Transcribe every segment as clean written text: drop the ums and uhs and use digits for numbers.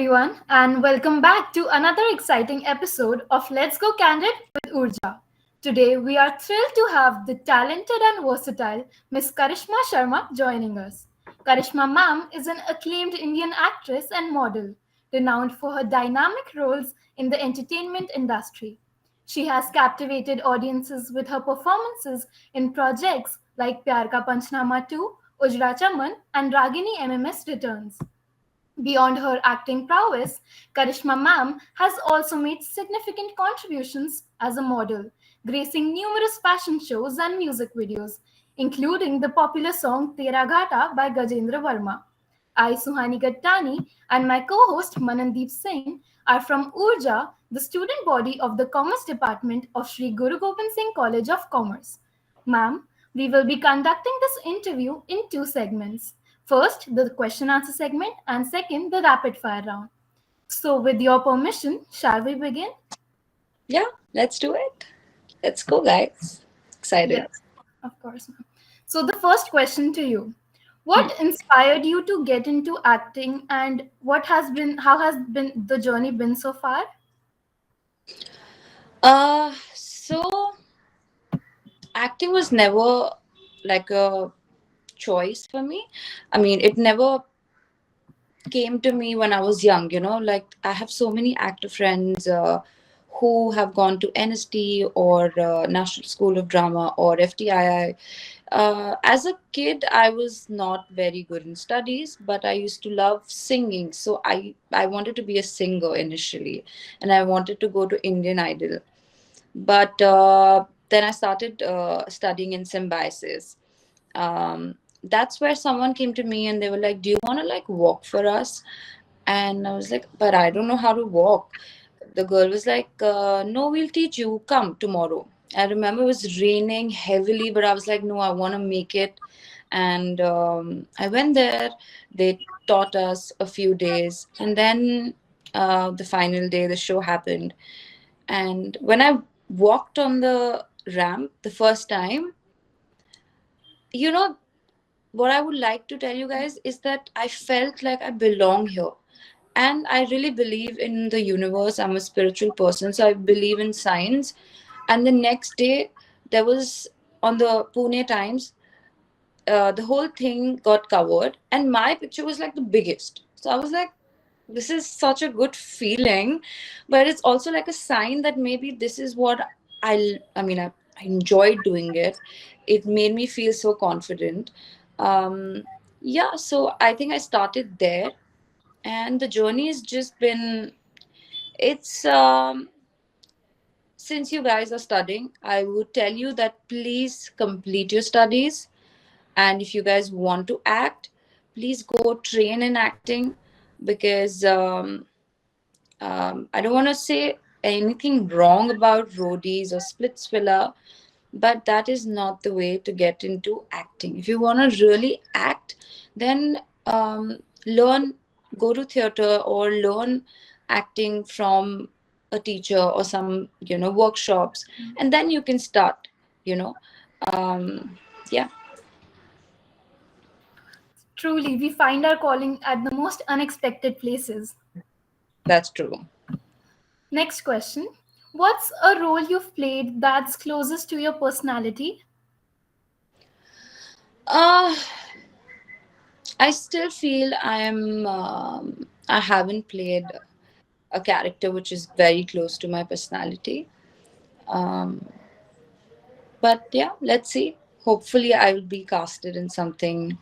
everyone, and welcome back to another exciting episode of Let's Go Candid with Urja. Today, we are thrilled to have the talented and versatile Miss Karishma Sharma joining us. Karishma ma'am is an acclaimed Indian actress and model, renowned for her dynamic roles in the entertainment industry. She has captivated audiences with her performances in projects like Pyar Ka Panchnama 2, Ujra Chaman, and Ragini MMS Returns. Beyond her acting prowess, Karishma Ma'am has also made significant contributions as a model, gracing numerous fashion shows and music videos, including the popular song Tera Ghata by Gajendra Verma. I, Suhani Gattani, and my co host Manandeep Singh are from Urja, the student body of the Commerce Department of Sri Guru Gobind Singh College of Commerce. Ma'am, we will be conducting this interview in two segments. First, the question answer segment, and second, the rapid fire round. So, with your permission, shall we begin? Yeah, let's do it. Let's go, guys. Excited. Yes, of course, ma'am. So, the first question to you: Hmm. what inspired you to get into acting, and how has been the journey been so far? So acting was never like a choice for me. I mean, it never came to me when I was young, like I have so many actor friends who have gone to NST or National School of Drama or FTII. As a kid, I was not very good in studies, but I used to love singing. So I wanted to be a singer initially, and I wanted to go to Indian Idol. But then I started studying in Symbiosis. That's where someone came to me and they were like, "Do you want to like walk for us?" And I was like, "But I don't know how to walk." The girl was like, "No, we'll teach you. Come tomorrow." I remember it was raining heavily, but I was like, "No, I want to make it." And I went there. They taught us a few days. And then the final day, the show happened. And when I walked on the ramp the first time, you know, what I would like to tell you guys is that I felt like I belong here. And I really believe in the universe. I'm a spiritual person, so I believe in science. And the next day, there was on the Pune Times, the whole thing got covered, and my picture was like the biggest. So I was like, this is such a good feeling, but it's also like a sign that maybe this is what I enjoyed doing it. It made me feel so confident. um yeah, so I think I started there, and the journey has just been, it's since you guys are studying, I would tell you that please complete your studies. And if you guys want to act, please go train in acting, because I don't want to say anything wrong about roadies or splitsvilla, but that is not the way to get into acting. If you want to really act, then learn, go to theater or learn acting from a teacher or some, workshops, and then you can start, you know. Yeah, Truly, we find our calling at the most unexpected places. that's true. Next question: what's a role you've played that's closest to your personality? Uh, I still feel I haven't played a character which is very close to my personality. Um, but yeah, let's see. Hopefully, I will be casted in something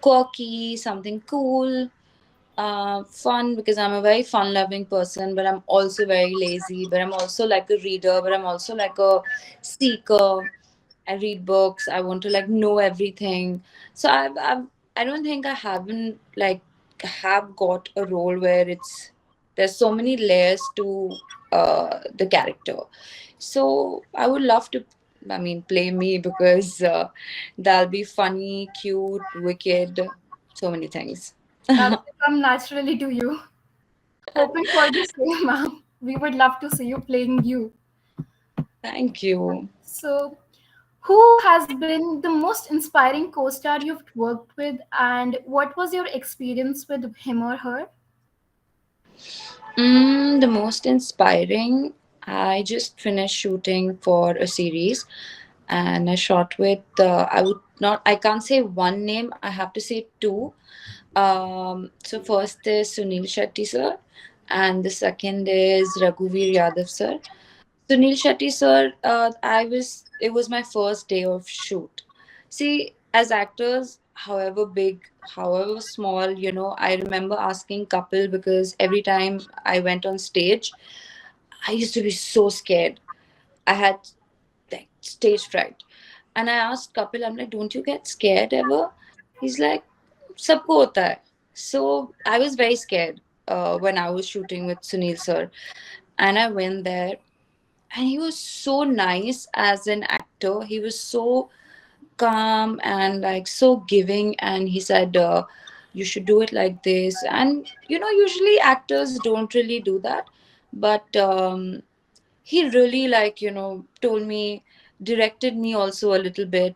quirky, something cool, fun, because I'm a very fun loving person, but I'm also very lazy, but I'm also like a reader, but I'm also like a seeker. I read books. I want to like know everything. So I don't think I haven't like have got a role where there's so many layers to the character. So I would love to, I mean, play me, because that'll be funny, cute, wicked, so many things. That'll come naturally to you. Hoping for the same, ma'am. We would love to see you playing you. Thank you. So, who has been the most inspiring co star you've worked with, and what was your experience with him or her? The most inspiring, I just finished shooting for a series and I shot with, I can't say one name, I have to say two. So first is Sunil Shetty sir, and the second is Raghuveer Yadav sir. Sunil Shetty sir, it was my first day of shoot. See, as actors, however big, however small, I remember asking Kapil because every time I went on stage, I used to be so scared. I had like stage fright. And I asked Kapil, I'm like, don't you get scared ever? He's like, sabko hota hai. So I was very scared when I was shooting with Sunil sir. And I went there and he was so nice as an actor. He was so calm and like so giving, and he said, you should do it like this. And usually actors don't really do that, but he really like told me, directed me also a little bit.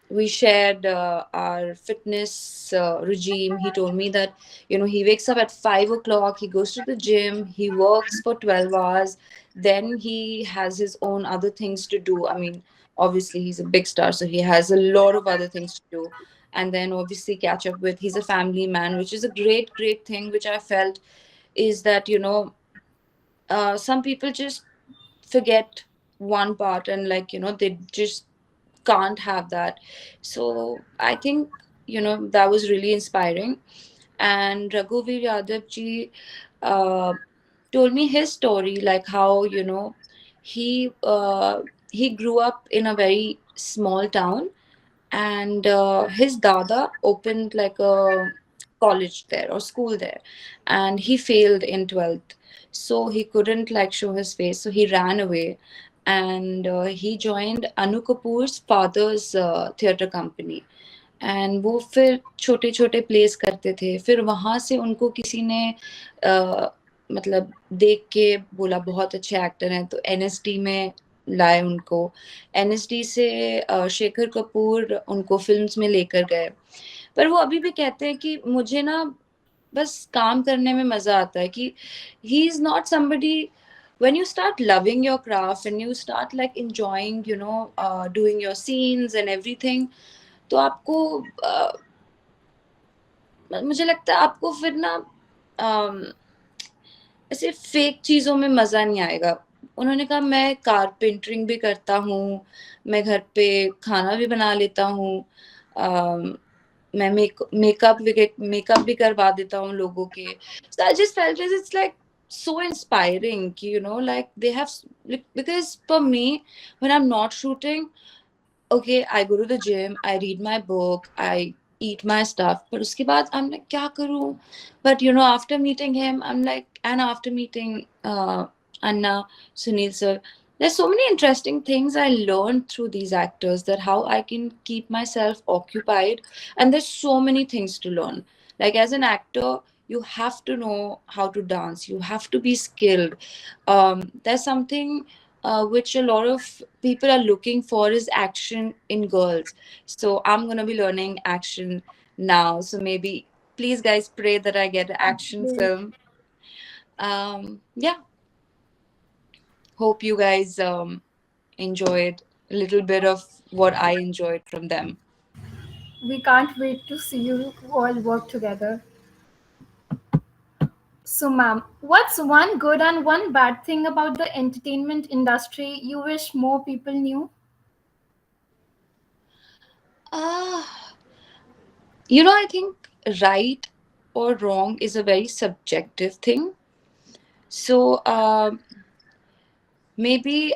We shared our fitness regime. He told me that he wakes up at 5 o'clock, he goes to the gym, he works for 12 hours, then he has his own other things to do. I mean, obviously he's a big star, so he has a lot of other things to do, and then obviously catch up with, he's a family man, which is a great thing, which I felt is that some people just forget one part, and like they just can't have that. So I think that was really inspiring. And Raghuveer Yadav ji uh, told me his story, like how he he grew up in a very small town, and his dada opened like a college there or school there, and he failed in 12th, so he couldn't like show his face, so he ran away, and he joined Anu Kapoor's father's theater company. And वो फिर छोटे छोटे place करते थे, फिर वहां से उनको किसी ने मतलब देख के बोला बहुत अच्छे एक्टर हैं, तो एनएसडी में लाए उनको। एनएसडी से शेखर कपूर उनको फिल्म्स में लेकर गए। पर वो अभी भी कहते हैं कि मुझे ना बस काम करने में मजा आता है, कि he is not somebody, when you start loving your craft and you start like enjoying doing your scenes and everything, तो आपको मुझे लगता है आपको फिर ना अम, ऐसे फेक चीजों में मजा नहीं आएगा। उन्होंने कहा मैं कारपेंटरिंग भी करता हूँ, मैं घर पे खाना भी बना लेता हूँ, मैं मेकअप भी करवा देता हूँ लोगों के। So I just felt it's like so inspiring कि like they have, because for me when I'm not shooting, okay, I go to the gym, I read my book, I eat my stuff, but उसके बाद I'm like क्या करूँ? But after meeting him, I'm like, and after meeting Anna, Sunil sir, there's so many interesting things I learned through these actors, that how I can keep myself occupied, and there's so many things to learn. Like as an actor, you have to know how to dance, you have to be skilled. There's something which a lot of people are looking for, is action in girls. So I'm gonna be learning action now. So maybe please guys pray that I get an action film. Yeah, hope you guys enjoyed a little bit of what I enjoyed from them. We can't wait to see you all work together. So, ma'am, what's one good and one bad thing about the entertainment industry you wish more people knew? Ah, I think right or wrong is a very subjective thing. So maybe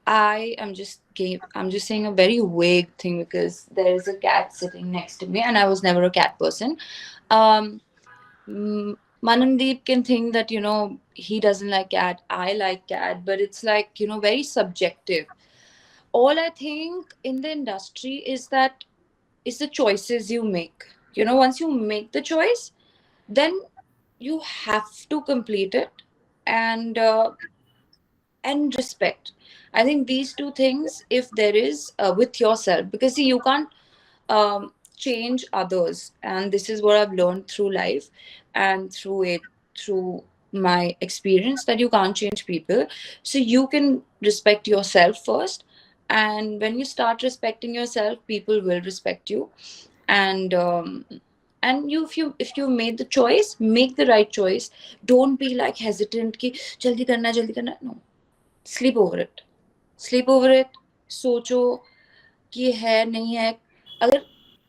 I'm just saying a very vague thing because there is a cat sitting next to me and I was never a cat person. Um, Manandeep can think that, he doesn't like cat, I like cat, but it's like, very subjective. All I think in the industry is that it's the choices you make. Once you make the choice, then you have to complete it, and and respect. I think these two things, if there is with yourself, because see, you can't change others, and this is what I've learned through life and through it. through my experience that you can't change people. So you can respect yourself first. And when you start respecting yourself, people will respect you. And you, if you made the choice, make the right choice. Don't be like hesitant कि जल्दी करना है." No, sleep over it. Sleep over it. सोचो कि है नहीं है. अगर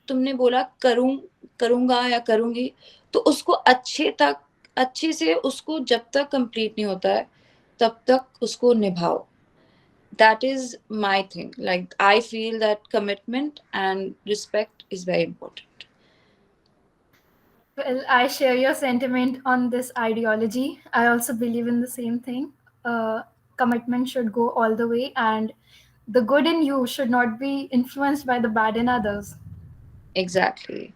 तुमने बोला करूंगा या करूंगी, तो उसको अच्छे से उसको जब तक कंप्लीट नहीं होता है तब तक उसको निभाओ. That is my thing. Like, I feel that commitment and respect is very important. Well, I share your sentiment on this ideology. I also believe in the same thing. Commitment should go all the way, and the good in you should not be influenced by the bad in others. Exactly.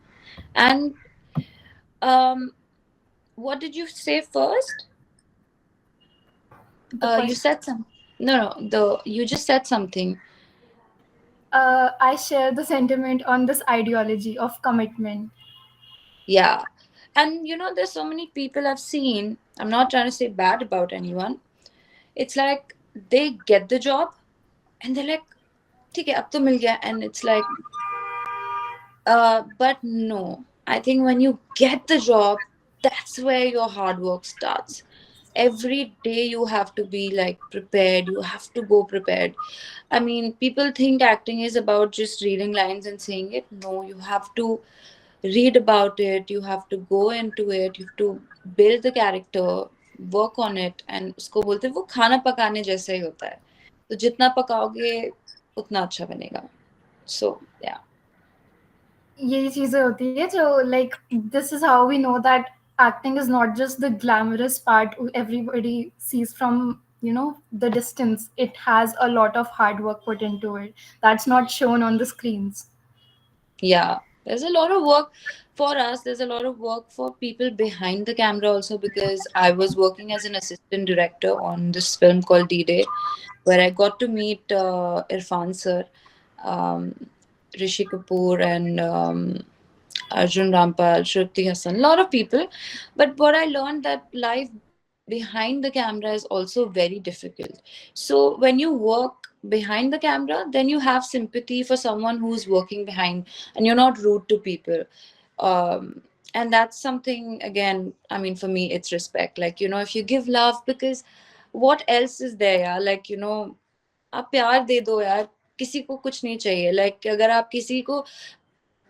And um what did you say first? The You question. said some. No, the you just said something. I share the sentiment on this ideology of commitment. Yeah. And there's so many people I've seen. I'm not trying to say bad about anyone. It's like they get the job and they're like, ठीक है अब तो मिल गया, and it's like, but no. I think when you get the job, that's where your hard work starts. Every day you have to be like prepared. You have to go prepared. I mean, people think acting is about just reading lines and saying it. No, you have to read about it. You have to go into it. You have to build the character, work on it. And उसको बोलते हैं वो खाना पकाने जैसा ही होता है. तो जितना पकाओगे उतना अच्छा बनेगा. So yeah. यही चीजें होती है जो like this is how we know that acting is not just the glamorous part everybody sees from the distance. It has a lot of hard work put into it that's not shown on the screens. Yeah, there's a lot of work for us. There's a lot of work for people behind the camera also, because I was working as an assistant director on this film called D-Day, where I got to meet Irfan sir, um, Rishi Kapoor, and Arjun Rampal, Shruti Hassan, a lot of people. But what I learned that life behind the camera is also very difficult. So when you work behind the camera, then you have sympathy for someone who's working behind, and you're not rude to people. And that's something, again, I mean, for me, it's respect. Like, if you give love, because what else is there? Yeah? Like, आप प्यार दे दो यार. किसी को कुछ नहीं चाहिए. Like, अगर आप किसी को,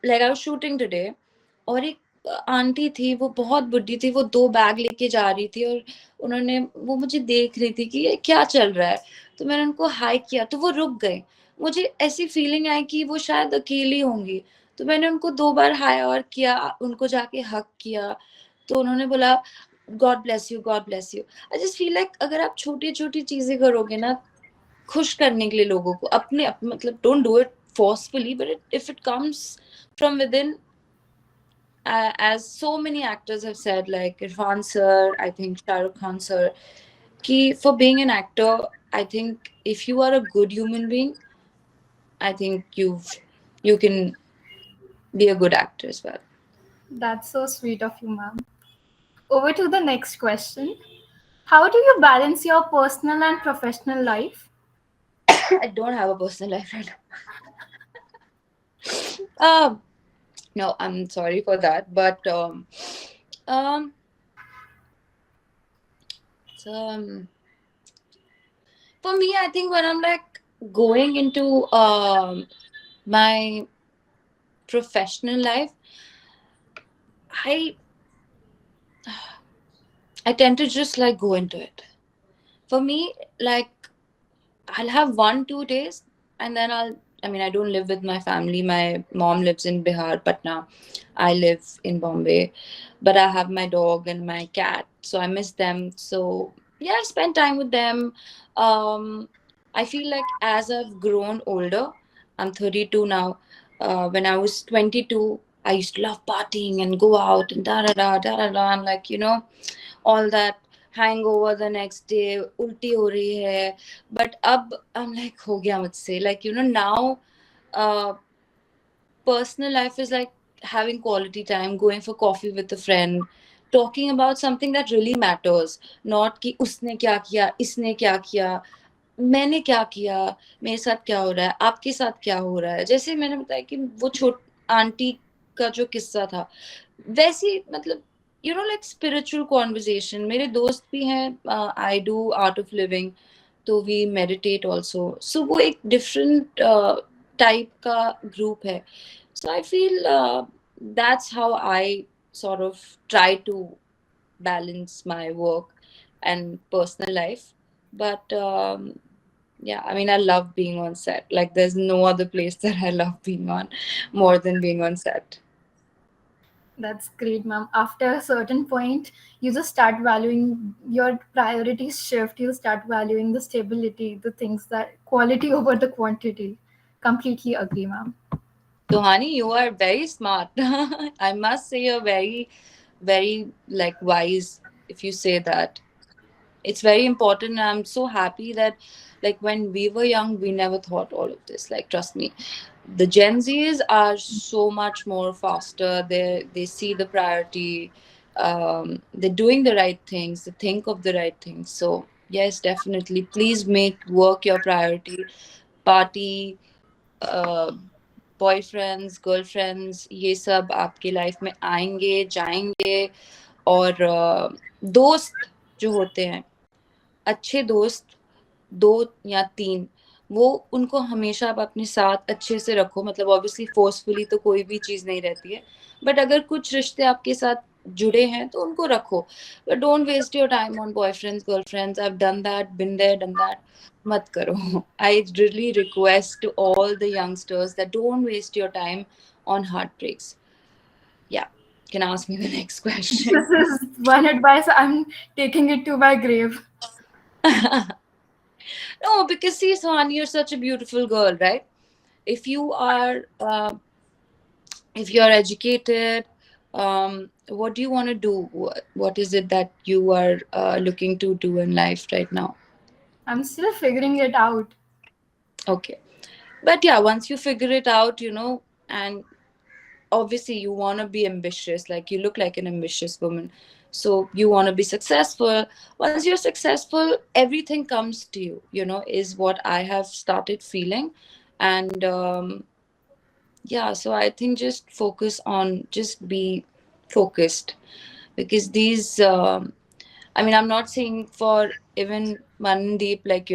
like, I was shooting today, और एक आंटी थी, वो बहुत बुढ़ी थी, वो 2 बैग लेके जा रही थी, और वो मुझे देख रही थी कि ये क्या चल रहा है. तो मैंने उनको हाय किया, तो वो रुक गए. मुझे ऐसी फीलिंग आई कि वो शायद अकेली होंगी. तो मैंने उनको 2 बार हाय और किया, उनको जाके हग किया. तो उन्होंने बोला, God bless you, God bless you. I just feel like अगर आप छोटी-छोटी चीज़ें करोगे ना, खुश करने के लिए लोगों को, मतलब don't do it forcefully, but if it comes from within, as so many actors have said, like Irfan sir, I think Shah Rukh Khan sir, ki for being an actor, I think if you are a good human being, I think you can be a good actor as well. That's so sweet of you, ma'am. Over to the next question. How do you balance your personal and professional life? I don't have a personal life right now. No, I'm sorry for that, but um, so, for me, I think when I'm like going into my professional life, I I tend to just like go into it. For me, like, I'll have 1-2 days, and then I mean, I don't live with my family. My mom lives in Bihar, Patna. I live in Bombay, but I have my dog and my cat, so I miss them. So yeah, I spend time with them. Um, I feel like as I've grown older, I'm 32 now. When I was 22, I used to love partying and go out and da da da da da da, and like, all that hangover the next day, ulti ho rahi hai. But ab I'm like, ho gaya mujhse. Like, now uh, personal life is like having quality time, going for coffee with a friend, talking about something that really matters, not कि उसने क्या किया, इसने क्या किया, मैंने क्या किया, मेरे साथ क्या हो रहा है, आपके साथ क्या हो रहा है. जैसे मैंने बताया कि वो छोट आंटी का जो किस्सा था, वैसी मतलब like spiritual conversation. मेरे दोस्त भी हैं, I do art of living, तो we meditate also. So वो एक different type का group है. So I feel that's how I sort of try to balance my work and personal life. But yeah, I mean, I love being on set. Like, there's no other place that I love being on more than being on set. That's great, ma'am. After a certain point, you just start valuing your priorities shift. You start valuing the stability, the things that quality over the quantity. Completely agree, ma'am. Tohani, you are very smart. I must say you're very, very like wise if you say that. It's very important. And I'm so happy that like when we were young, we never thought all of this. Like, trust me, the Gen Zs are so much more faster. They see the priority. They're doing the right things. They think of the right things. So yes, definitely, please make work your priority. Party, uh, boyfriends girlfriends ये सब आपकी life में आएंगे जाएंगे. और दोस्त जो होते हैं, अच्छे दोस्त, 2 या 3, वो उनको हमेशा आप अपने साथ अच्छे से रखो. मतलब ऑब्वियसली फोर्सफुली तो कोई भी चीज़ नहीं रहती है, बट अगर कुछ रिश्ते आपके साथ जुड़े हैं तो उनको रखो. But don't waste your time on boyfriends girlfriends. I have done that, been there, done that. मत करो. I really request to all the youngsters that don't waste your time on heartbreaks. Yeah, can ask me the next question. This is one advice I'm taking it to my grave. No, because see, Sohan, you're such a beautiful girl, right? If you are, if you are educated, what do you want to do? What is it that you are looking to do in life right now? I'm still figuring it out. Okay, but yeah, once you figure it out, and obviously you want to be ambitious. Like, you look like an ambitious woman, so you want to be successful. Once you're successful, everything comes to you. Is what I have started feeling. And yeah, so I think just focus on, just be focused. Because these I mean, I'm not saying for even Mandeep, like,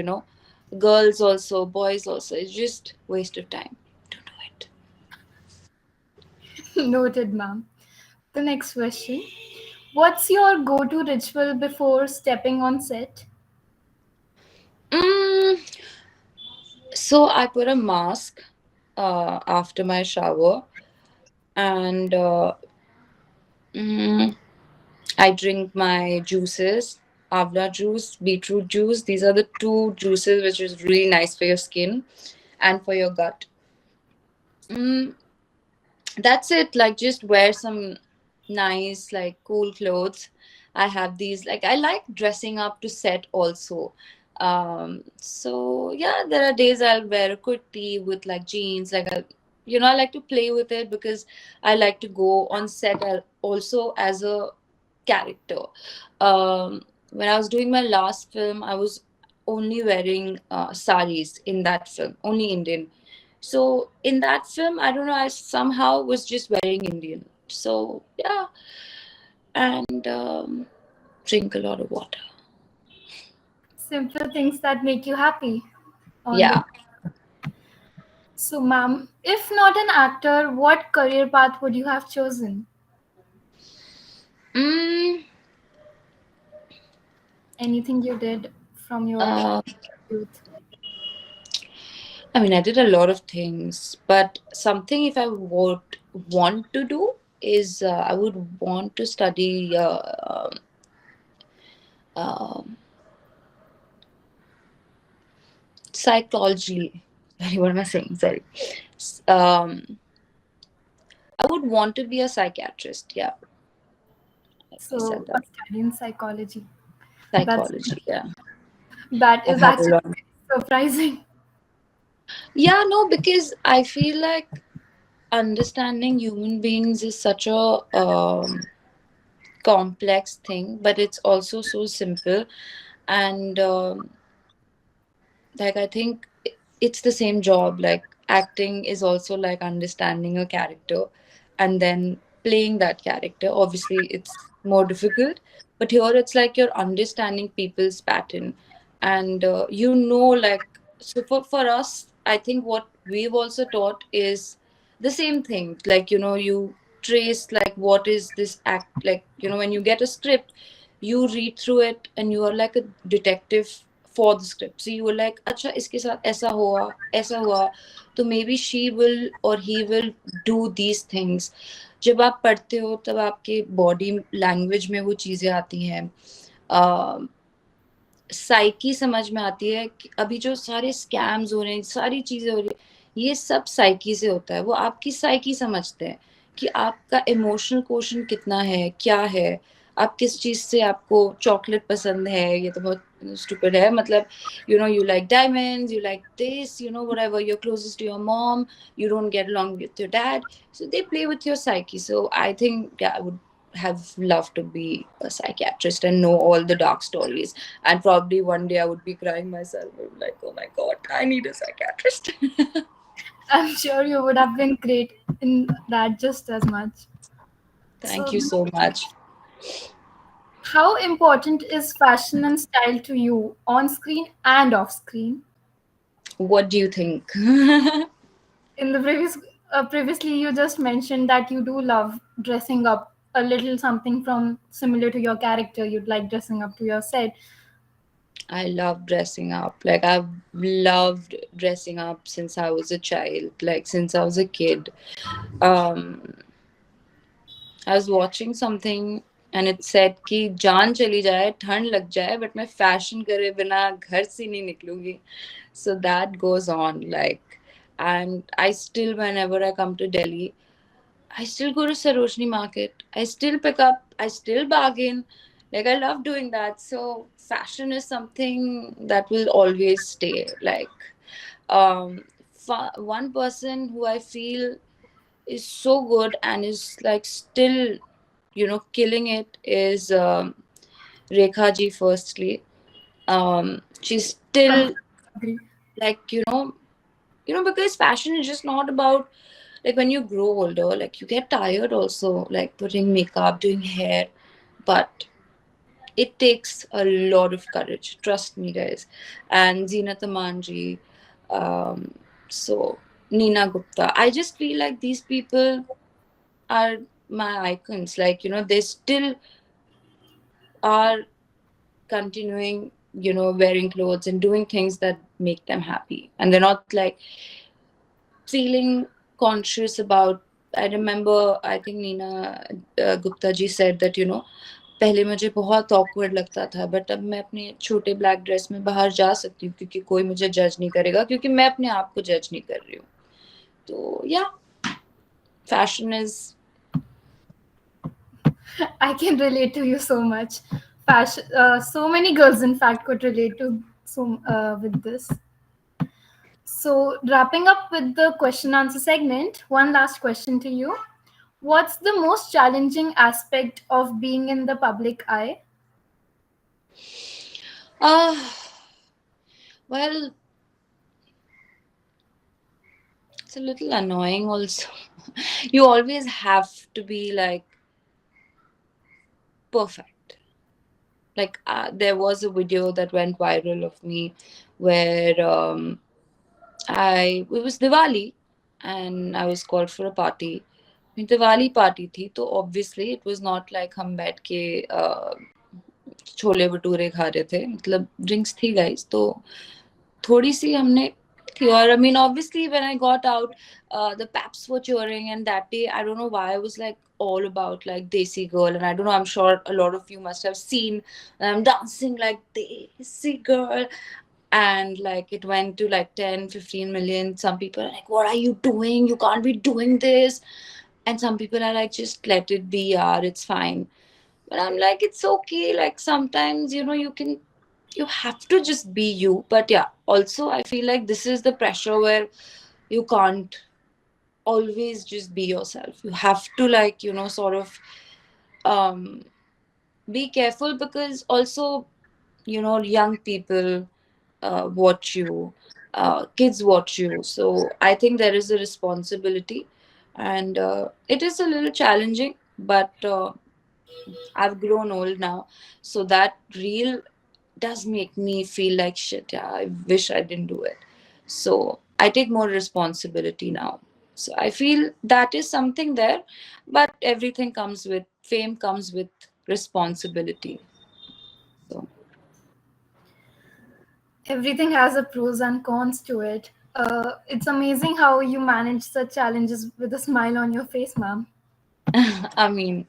girls also, boys also, it's just waste of time. Don't do it. Noted, ma'am. The next question. What's your go-to ritual before stepping on set? mm, so I put a mask after my shower. And mm, I drink my juices, avla juice, beetroot juice. These are the two juices which is really nice for your skin and for your gut. Mm, that's it. Like, just wear some nice, like, cool clothes. I have these, like, I like dressing up to set also. So yeah, there are days I'll wear a kurti with like jeans, like, I like to play with it because I like to go on set also as a character. When I was doing my last film, I was only wearing saris in that film, only Indian. So in that film, I don't know, I somehow was just wearing Indian. So yeah, and drink a lot of water. Simple things that make you happy. Yeah. So, ma'am, if not an actor, what career path would you have chosen? Mm, Anything you did from your uh, youth? I mean, I did a lot of things, but something if I would want to do is I would want to study um psychology. Sorry, what am I saying? Sorry. I would want to be a psychiatrist. Yeah, I So, said that. studying psychology. That's Psychology. Yeah, that I've is had a actually lot. surprising. Yeah, no, because I feel like understanding human beings is such a complex thing, but it's also so simple. And like, I think it's the same job. Like, acting is also like understanding a character and then playing that character. Obviously it's more difficult, but here it's like you're understanding people's pattern. And like, so for us, I think what we've also taught is the same thing. Like, you trace like what is this act, like, when you get a script, you read through it and you are like a detective for the script. So you were like, अच्छा इसके साथ ऐसा हुआ, तो maybe she will or he will do these things. जब आप पढ़ते हो तब आपके बॉडी लैंग्वेज में वो चीजें आती हैं, साइकी समझ में आती है कि अभी जो सारे स्कैम्स हो रहे हैं, सारी चीजें हो रही है, ये सब साइकी से होता है। वो आपकी साइकी समझते हैं कि आपका इमोशनल क्वोशंट कितना है, क्या है, आप किस चीज से, आपको चॉकलेट पसंद है, ये तो बहुत स्टूपिड है, मतलब you like diamonds, you like this, whatever, you're closest to your mom, you don't get along with your dad, so they play with your psyche. So I think, yeah, I would have loved to be a psychiatrist and know all the dark stories. And probably one day I would be crying myself. I would be like, oh my god, I need a psychiatrist. I'm sure you would have been great in that just as much. Thank So, you so much. how important is fashion and style to you on screen and off screen? What do you think? In the previously, you just mentioned that you do love dressing up a little something from similar to your character. You'd like dressing up to your set. I love dressing up. Like, I've loved dressing up since I was a child, like since I was a kid. Um, I was watching something and it said कि जान चली जाए, ठंड लग जाए, but मैं fashion करे बिना घर से नहीं निकलूंगी. So that goes on, like, and I still, whenever I come to Delhi, I still go to Sarojini Market. I still pick up, I still bargain. Like, I love doing that. So fashion is something that will always stay. Like, one person who I feel is so good and is like still, killing it is Rekha ji. Firstly, she's still Agree. like, because fashion is just not about, like, when you grow older, like, you get tired also, like putting makeup, doing hair, but it takes a lot of courage, trust me, guys. And Zinat Amanji, so Nina Gupta, I just feel like these people are my icons. Like, they still are continuing, wearing clothes and doing things that make them happy, and they're not like feeling conscious about. I remember, I think Nina Gupta ji said that, पहले मुझे बहुत awkward लगता था, but अब मैं अपने छोटे black dress में बाहर जा सकती हूँ क्योंकि कोई मुझे जज नहीं करेगा, क्योंकि मैं अपने आप को जज नहीं कर रही हूँ. तो या, fashion is. I can relate to you so much. Fashion. So many girls, in fact, could relate to with this. So, wrapping up with the question answer segment, one last question to you. What's the most challenging aspect of being in the public eye? Well, it's a little annoying also. You always have to be like perfect. Like, there was a video that went viral of me where it was Diwali and I was called for a party. Diwali party थी, तो obviously it was not like हम बैठ के छोले भटूरे खा रहे थे, मतलब drinks थी गाइस, तो थोड़ी सी हमने थी. और I mean, obviously when I got out, the paps were cheering, and that day I don't know why I was like all about like Desi Girl, and I don't know, I'm sure a lot of you must have seen I'm dancing like Desi Girl, and like it went to like 10-15 million. Some people are like, what are you doing, you can't be doing this. And some people are like, just let it be, yaar, it's fine. But I'm like, it's okay. Like, sometimes, you have to just be you. But yeah, also, I feel like this is the pressure where you can't always just be yourself. You have to, like, sort of, um, be careful, because also, young people watch you, kids watch you. So I think there is a responsibility, and it is a little challenging, but I've grown old now, so that reel does make me feel like shit. Yeah, I wish I didn't do it. So I take more responsibility now. So I feel that is something there, but everything comes with fame, comes with responsibility. So Everything has a pros and cons to it. It's amazing how you manage such challenges with a smile on your face, ma'am. I mean,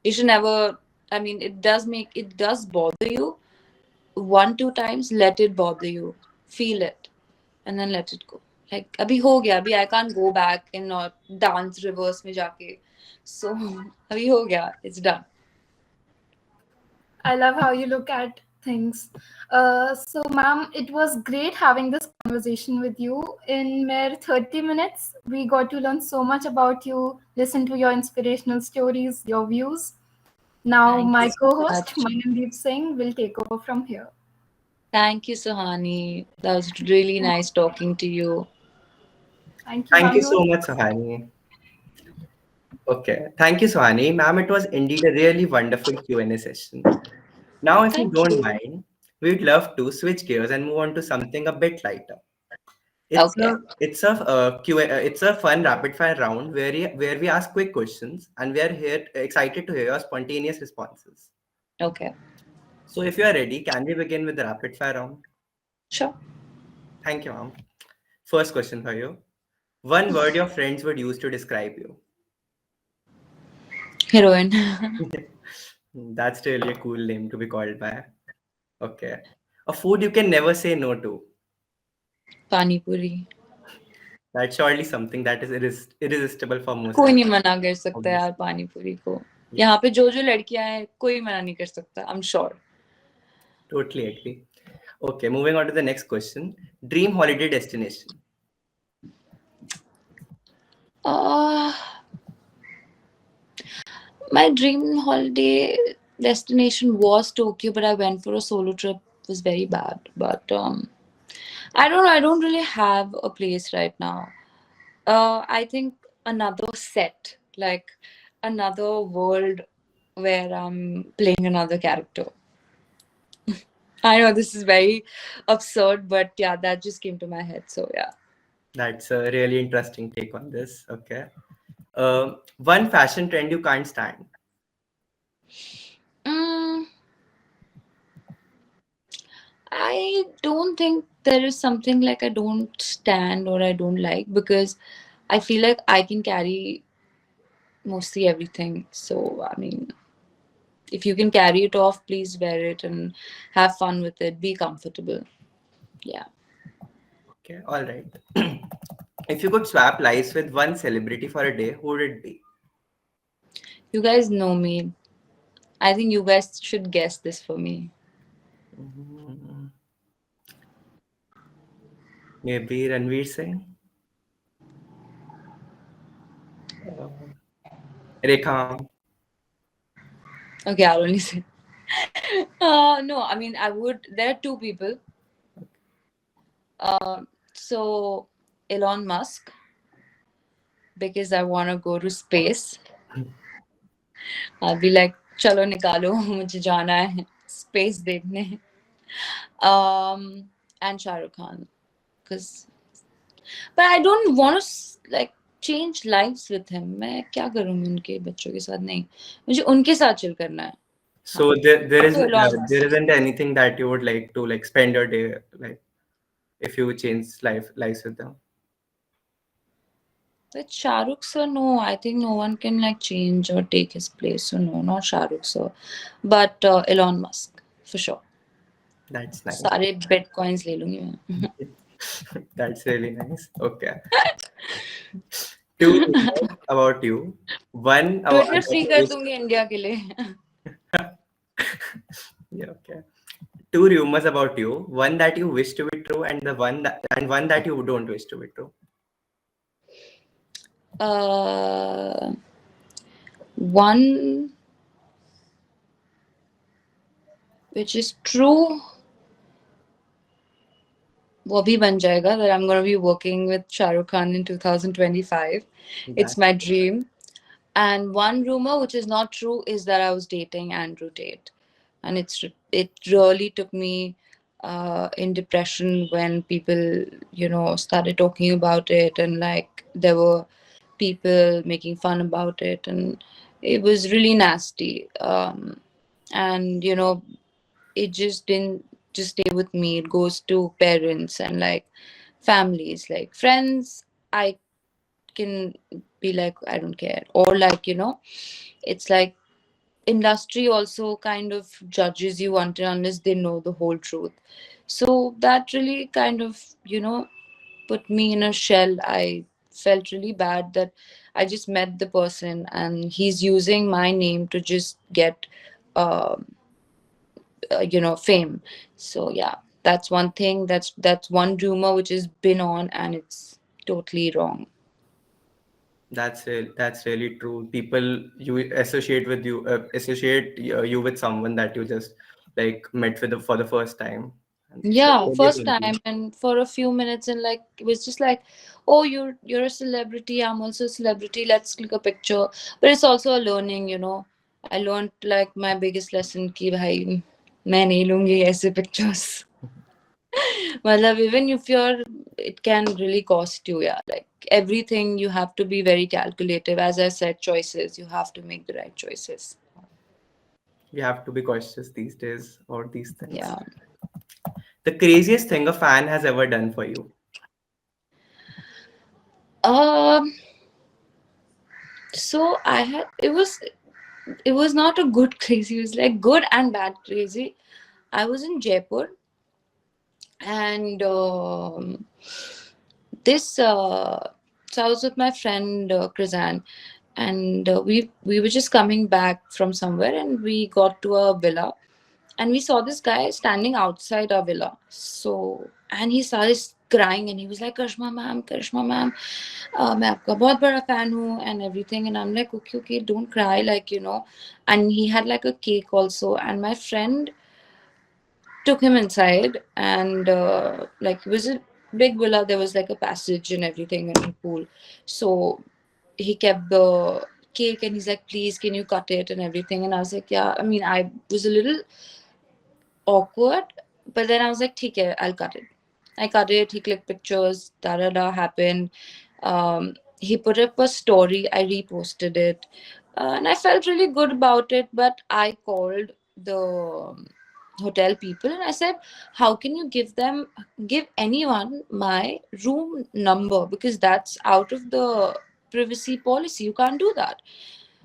you should never. I mean, it does bother you one, two times. Let it bother you, feel it, and then let it go. Like abhi ho gaya, abhi I can't go back and not dance reverse mein jaake. So abhi ho gaya, it's done. I love how you look at things. So, ma'am, it was great having this conversation with you. In mere 30 minutes, we got to learn so much about you, listen to your inspirational stories, your views. Now, Thank you my so co host, much. Manandeep Singh, will take over from here. Thank you, Suhani. That was really nice talking to you. Thank you, Thank you Manoj. so much, Sohani. Okay, thank you, Sohani. Ma'am, it was indeed a really wonderful Q&A session. Now, if you Thank don't you. mind, we'd love to switch gears and move on to something a bit lighter. Okay. It's a fun rapid fire round where we ask quick questions and we are here excited to hear your spontaneous responses. Okay. So, if you are ready, can we begin with the rapid fire round? Sure. Thank you, ma'am. First question for you. One word your friends would use to describe you. Heroine. That's really a cool name to be called by. Okay. A food you can never say no to. Pani puri. That's surely something that is irresistible for most कोई नहीं people. मना कर सकता यार Obviously. पानी पूरी को. Yeah, यहाँ पे जो जो लड़कियां हैं कोई मना नहीं कर सकता. I'm sure. totally agree. Okay, moving on to the next question. Dream holiday destination. Uh, my dream holiday destination was Tokyo, but I went for a solo trip. It was very bad. But I don't know. I don't really have a place right now. I think another set, like another world where I'm playing another character. I know this is very absurd, but yeah, that just came to my head. So yeah. That's a really interesting take on this. Okay. One fashion trend you can't stand. Mm, I don't think there is something like I don't stand or I don't like, because I feel like I can carry mostly everything. So, I mean, if you can carry it off, please wear it and have fun with it. Be comfortable. Yeah. Okay, all right. If you could swap lives with one celebrity for a day, who would it be? You guys know me. I think you guys should guess this for me. Mm, Maybe Ranveer Singh? Uh, Rekha ma'am? Okay, I'll only say. No, I mean, I would. There are two people. So, Elon Musk, because I want to go to space. I'll be like, चलो निकालो मुझे जाना है space देखने. And Shah Rukh Khan, because but I don't want to like change lives with him. मैं क्या करूँगी उनके बच्चों के साथ, नहीं मुझे उनके साथ chill करना है. So So Elon there Musk. isn't anything that you would like to like spend your day like if you change lives with them. With Shah Rukh sir, no, I think no one can like change or take his place. So no, not Shah Rukh sir, but Elon Musk for sure. That's nice. सारे bitcoins ले लूंगी मैं. That's really nice. Okay. Two rumors about you. One about Twitter free कर दूंगी India के लिए. yeah, okay. Two rumors about you. One that you wish to be true, and one that you don't wish to be true. One which is true, वो भी बन जाएगा, that I'm going to be working with Shah Rukh Khan in 2025. It's That my dream. And one rumor which is not true is that I was dating Andrew Tate, and it really took me in depression when people, started talking about it, and like there were people making fun about it, and it was really nasty. And it just didn't just stay with me. It goes to parents and like families, like friends. I can be like, I don't care, or like it's like industry also kind of judges you until unless they know the whole truth. So that really kind of put me in a shell. I felt really bad that I just met the person and he's using my name to just get um fame. So yeah, that's one thing, that's one rumor which has been on, and it's totally wrong. that's really true. People you associate you with someone that you just like met for the first time. And it's Yeah, really first funny. time, and for a few minutes, and like it was just like, oh, you're a celebrity, I'm also a celebrity, let's click a picture. But it's also a learning. I learned like my biggest lesson कि भाई मैं नहीं लूंगी ऐसे pictures. मतलब even if you're, it can really cost you, yeah. Like everything, you have to be very calculative. As I said, choices. You have to make the right choices. You have to be cautious these days or these things. Yeah. The craziest thing a fan has ever done for you. Um. So I had it was not a good crazy. It was like good and bad crazy. I was in Jaipur, and this so I was with my friend Krizan, and we were just coming back from somewhere, and we got to a villa, and we saw this guy standing outside our villa. So, and he started crying, and he was like, Karishma ma'am, मैं आपका बहुत बड़ा fan हूँ and everything. And I'm like, okay, don't cry, like, and he had like a cake also, and my friend took him inside, and like it was a big villa, there was like a passage and everything and a pool. So he kept the cake, and he's like, please, can you cut it and everything. And I was like, yeah, I mean, I was a little awkward, but then I was like, okay, I'll cut it. I cut it. He clicked pictures. Da da da happened. He put up a story. I reposted it, and I felt really good about it. But I called the hotel people, and I said, "How can you give anyone my room number, because that's out of the privacy policy. You can't do that."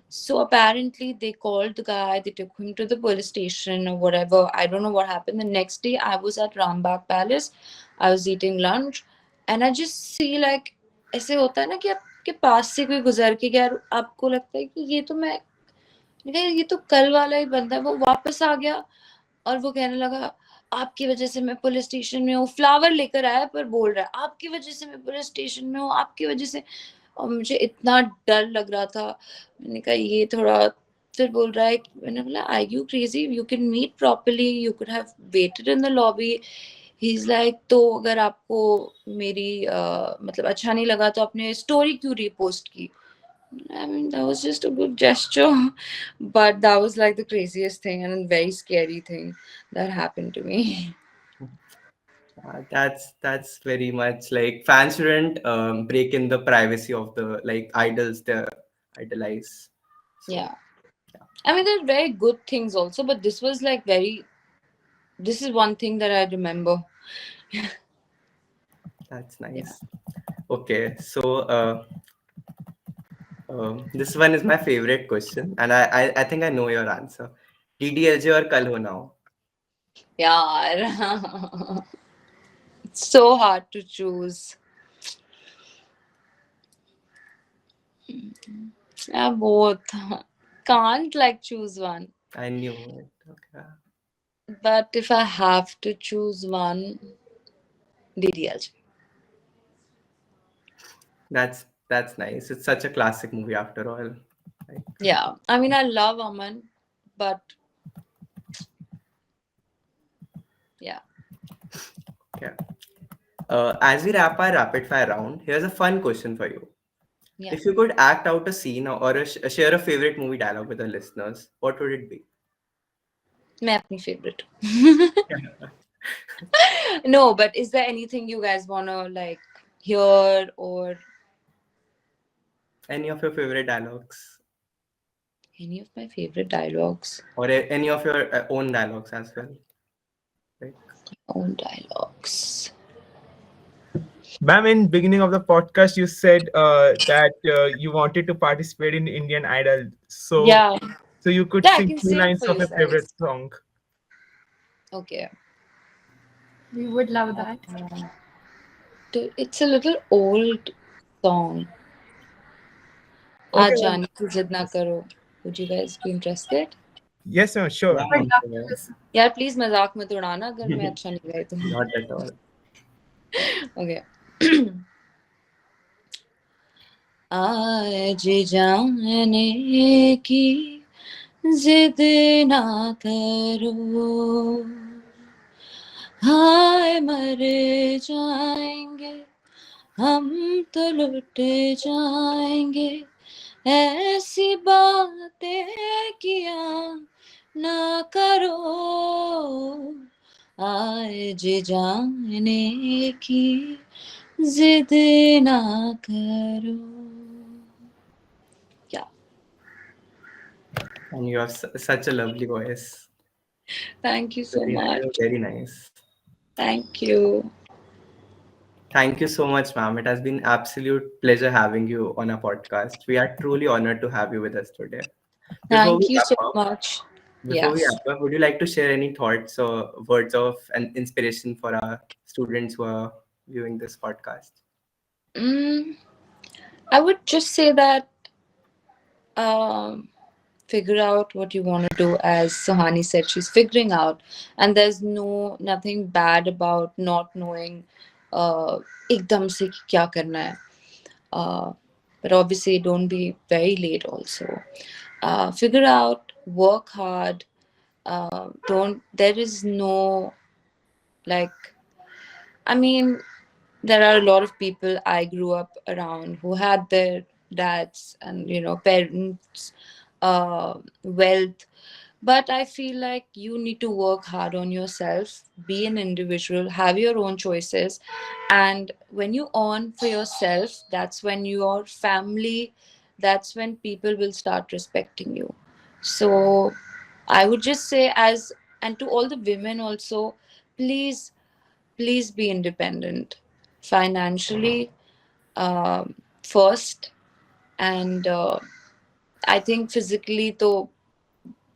So apparently they called the guy, they took him to the police station or whatever. I don't know what happened. The next day I was at Rambagh Palace. I was eating lunch, and I just see like ऐसे होता है ना कि आपके पास से कोई गुजर के गया और आपको लगता है कि ये तो कल वाला ही बंदा है, वो वापस आ गया और वो कहने लगा, आपकी वजह से मैं पुलिस स्टेशन में हूँ, फ्लावर लेकर आया पर बोल रहा है आपकी वजह से मैं पुलिस स्टेशन में हूँ, आपकी वजह से। और मुझे इतना डर लग रहा था। मैंने कहा ये थोड़ा, फिर बोल रहा है, मैंने बोला I you crazy, you can meet properly, you could have waited in the lobby. He is like, तो अगर आपको मेरी मतलब अच्छा नहीं लगा तो आपने स्टोरी क्यों रिपोस्ट की। I mean, that was just a good gesture, but that was like the craziest thing and a very scary thing that happened to me. That's very much like fans shouldn't break in the privacy of the like idols they idolize. So Yeah. I mean, there's very good things also, but this was like this is one thing that I remember. that's Yeah. nice. Okay, so this one is my favorite question, and I think I know your answer. DDLJ or Kal Ho Now? Yeah. It's so hard to choose. Yeah, both. Can't like choose one. I knew it. Okay. But if I have to choose one, DDLJ. That's nice. It's such a classic movie after all. Like, Yeah. I mean, I love Aman, but Yeah. Okay. As we wrap our rapid fire round, here's a fun question for you. Yeah. If you could act out a scene or share a favorite movie dialogue with the listeners, what would it be? मैं अपनी favorite. No, but is there anything you guys wanna like hear or Any of your favorite dialogues, any of my favorite dialogues? or any of your own dialogues as well? Like, Own dialogues. Ma'am, in beginning of the podcast, you said that you wanted to participate in Indian Idol. Yeah. So you could Yeah, I sing can two sing lines for of you a favorite guys. song. Okay. We would love that. It's a little old song. Okay, आज ma'am. जाने की जिद ना करो. Would you guys be interested? Yes, ma'am, sure. yeah, Would love to listen. यार please मजाक मत उड़ाना अगर मैं अच्छा नहीं गाई तो. not at all. Okay. आज जाने की जिद ना करो, हाय मर जाएंगे हम तो लुट जाएंगे, ऐसी बातें किया ना करो, आज जाने की जिद ना करो. Yeah. And you have such a lovely voice. Thank you so Very nice. much. Very nice. Thank you. Thank you so much, ma'am. It has been absolute pleasure having you on our podcast. We are truly honored to have you with us today. Before Thank we you wrap so up, much. Before we Yes. wrap up, would you like to share any thoughts or words of an inspiration for our students who are viewing this podcast? I would just say that figure out what you want to do. As Sahani said, she's figuring out, and there's nothing bad about not knowing ekdam se ki kya karna hai. But obviously, don't be very late. Also, figure out, work hard. Don't. There is no like. I mean, there are a lot of people I grew up around who had their dads and parents wealth, but I feel like you need to work hard on yourself, be an individual, have your own choices, and when you earn for yourself, that's when your family, that's when people will start respecting you. So I would just say, as and to all the women also, please be independent financially, first, and I think physically though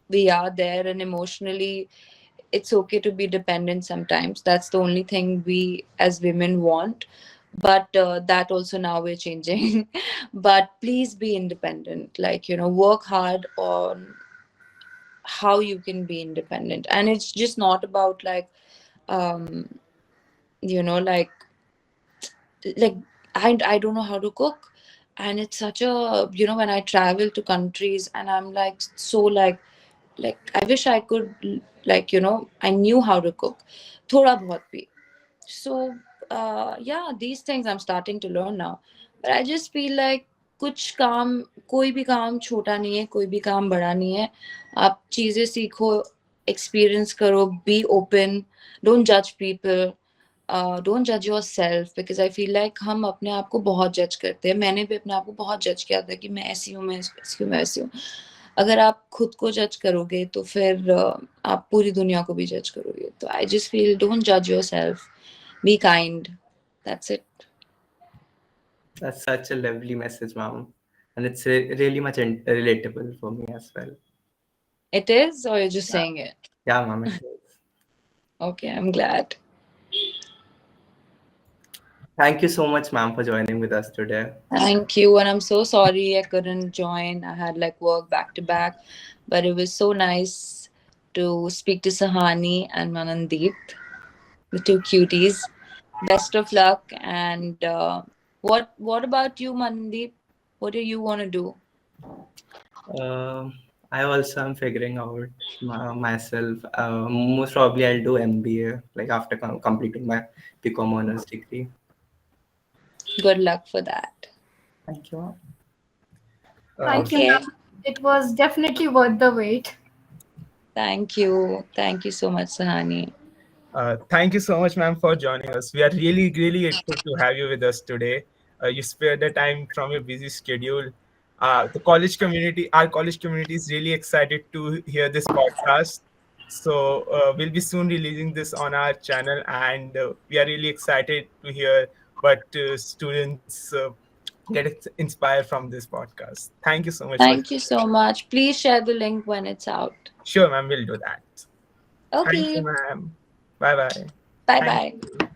we are there, and emotionally it's okay to be dependent sometimes. That's the only thing we as women want, but that also now we're changing. But please be independent, like work hard on how you can be independent, and it's just not about like um like I don't know how to cook, and it's such a when I travel to countries and I'm like so like I wish I could like I knew how to cook thoda bahut bhi. So yeah, these things I'm starting to learn now, but I just feel like कुछ काम, कोई भी काम छोटा नहीं है, कोई भी काम बड़ा नहीं है. आप चीजें सीखो, एक्सपीरियंस करो, बी ओपन, डोंट जज पीपल, डोंट जज your self, because I feel like हम अपने आप को बहुत जज करते हैं. मैंने भी अपने आप को बहुत जज किया था कि मैं ऐसी हूँ, मैं ऐसी हूँ, मैं ऐसी हूँ. अगर आप खुद को जज करोगे तो फिर आप पूरी दुनिया को भी जज करोगे. तो आई जस्ट फील डोंट जज your self, be kind, that's it. That's such a lovely message, ma'am. And it's really much relatable for me as well. It is, or you're just saying it? Yeah, ma'am, it is. Okay, I'm glad. Thank you so much, ma'am, for joining with us today. Thank you, and I'm so sorry I couldn't join. I had like work back to back, but it was so nice to speak to Sahani and Manandeep, the two cuties. Best of luck. And what about you, Manandeep? What do you want to do? I also am figuring out myself. Most probably, I'll do MBA like after completing my BCom honors degree. Good luck for that. Thank you. Thank you, Okay. ma'am. It was definitely worth the wait. Thank you. Thank you so much, Sahani. Thank you so much, ma'am, for joining us. We are really, really grateful to have you with us today. You spared the time from your busy schedule. Our college community is really excited to hear this podcast. So we'll be soon releasing this on our channel, and we are really excited to hear what students get inspired from this podcast. Thank you so much for. Thank you so much. Please share the link when it's out. Sure, ma'am, we'll do that. Thank you, Okay. ma'am. Bye bye. Bye Thank bye. you.